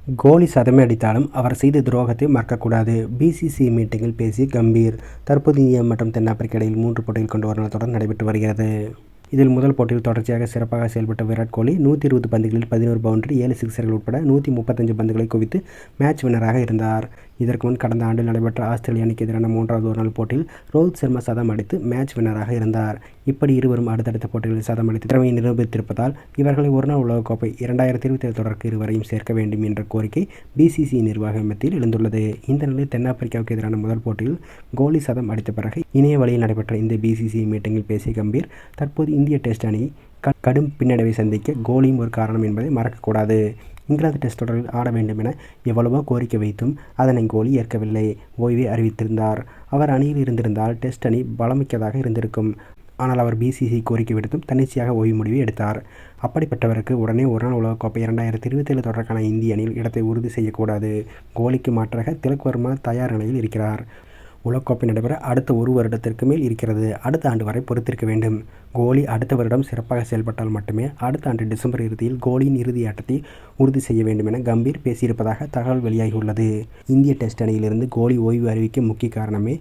கோலி சதமே அடித்தாலும் அவர் செய்த துரோகத்தை மறக்கக்கூடாது. பிசிசிஐ மீட்டிங்கில் பேசிய கம்பீர். தற்போது இந்தியா மற்றும் தென்னாப்பிரிக்கா இடையில் 3 போட்டிகள் கொண்ட ஒருநாள் தொடர் நடைபெற்று வருகிறது. இதில் முதல் போட்டியில் தொடர்ச்சியாக சிறப்பாக செயல்பட்ட விராட் கோலி 120 பந்துகளில் 11 பவுண்டரி, 7 சிக்சர்கள் உட்பட 135 பந்துகளை குவித்து மேட்ச் வின்னராக இருந்தார். இதற்கு முன் கடந்த ஆண்டில் நடைபெற்ற ஆஸ்திரேலிய அணிக்கு எதிரான 3வது ஒருநாள் போட்டியில் ரோஹித் சர்மா சதம் அடித்து மேட்ச் வின்னராக இருந்தார். இப்படி இருவரும் அடுத்தடுத்த போட்டிகளில் சதம் அடித்து திறமையை நிரூபித்திருப்பதால் இவர்களை ஒருநாள் உலகக்கோப்பை 2027 தொடருக்கு இருவரையும் சேர்க்க வேண்டும் என்ற கோரிக்கை பிசிசிஐ நிர்வாகம் மத்தியில் எழுந்துள்ளது. இந்த நிலையில் தென்னாப்பிரிக்காவுக்கு எதிரான முதல் போட்டியில் கோலி சதம் அடித்த பிறகு இணைய வழியில் நடைபெற்ற இந்த பிசிசிஐ மீட்டிங்கில் பேசிய கம்பீர், தற்போது இந்திய டெஸ்ட் அணி கடும் பின்னடைவை சந்திக்க கோலியும் ஒரு காரணம் என்பதை மறக்கக்கூடாது. இங்கிலாந்து டெஸ்ட் தொடரில் ஆட வேண்டும் என எவ்வளவோ கோரிக்கை வைத்தும் அதனை கோலி ஏற்கவில்லை. ஓய்வை அறிவித்திருந்தார். அவர் அணியில் இருந்திருந்தால் டெஸ்ட் அணி பலமிக்கதாக இருந்திருக்கும். ஆனால் அவர் பிசிசிஐ கோரிக்கை விடுத்தும் தன்னிச்சையாக ஓய்வு முடிவை எடுத்தார். அப்படிப்பட்டவருக்கு உடனே ஒருநாள் உலகக்கோப்பை 2027 தொடருக்கான இந்திய அணியில் இடத்தை உறுதி செய்யக்கூடாது. கோலிக்கு மாற்றாக திலக் வர்மா தயார் நிலையில் இருக்கிறார். உலகக்கோப்பை நடைபெற அடுத்த 1 வருடத்திற்கு மேல் இருக்கிறது. அடுத்த ஆண்டு வரை பொறுத்திருக்க வேண்டும். கோலி அடுத்த வருடம் சிறப்பாக செயல்பட்டால் மட்டுமே அடுத்த ஆண்டு டிசம்பர் இறுதியில் கோலியின் இறுதி ஆட்டத்தை உறுதி செய்ய வேண்டும் என கம்பீர் பேசியிருப்பதாக தகவல் வெளியாகியுள்ளது. இந்திய டெஸ்ட் அணியிலிருந்து கோலி ஓய்வு அறிவிக்க முக்கிய காரணமே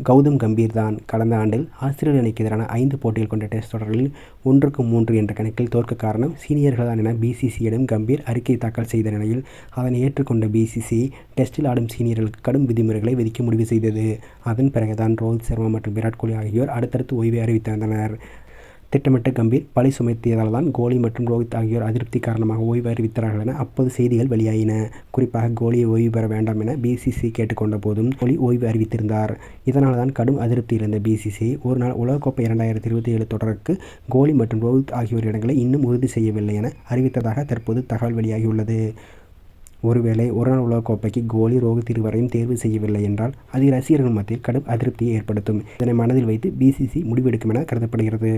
கௌதம் கம்பீர் தான். கடந்த ஆண்டில் ஆஸ்திரேலிய அணிக்கு எதிரான 5 போட்டிகள் கொண்ட டெஸ்ட் தொடர்களில் 1-3 என்ற கணக்கில் தோற்க காரணம் சீனியர்கள் தான் என பிசிசிஐயிடம் கம்பீர் அறிக்கை தாக்கல் செய்த நிலையில் அதனை ஏற்றுக்கொண்ட பிசிசிஐ டெஸ்டில் ஆடும் சீனியர்களுக்கு கடும் விதிமுறைகளை விதிக்க முடிவு செய்தது. அதன் பிறகுதான் ரோஹித் சர்மா மற்றும் விராட் கோலி ஆகியோர் அடுத்தடுத்து ஓய்வை அறிவித்திருந்தனர். திட்டமிட்ட கம்பீர் பழி சுமத்தியதால் தான் கோலி மற்றும் ரோஹித் ஆகியோர் அதிருப்தி காரணமாக ஓய்வு அறிவித்தார்கள் என அப்போது செய்திகள் வெளியாயின. குறிப்பாக கோலியை ஓய்வு பெற வேண்டாம் என பிசிசிஐ கேட்டுக்கொண்ட போதும் கோலி ஓய்வு அறிவித்திருந்தார். இதனால் தான் கடும் அதிருப்தி இருந்த பிசிசிஐ ஒருநாள் உலகக்கோப்பை 2027 தொடருக்கு கோலி மற்றும் ரோஹித் ஆகியோர் இடங்களை இன்னும் உறுதி செய்யவில்லை என அறிவித்ததாக தற்போது தகவல் வெளியாகியுள்ளது. ஒருவேளை ஒருநாள் உலகக்கோப்பைக்கு கோலி, ரோஹித் இருவரையும் தேர்வு செய்யவில்லை என்றால் அது ரசிகர்கள் மத்தியில் கடும் அதிருப்தியை ஏற்படுத்தும். இதனை மனதில் வைத்து பிசிசிஐ முடிவெடுக்கும் என கருதப்படுகிறது.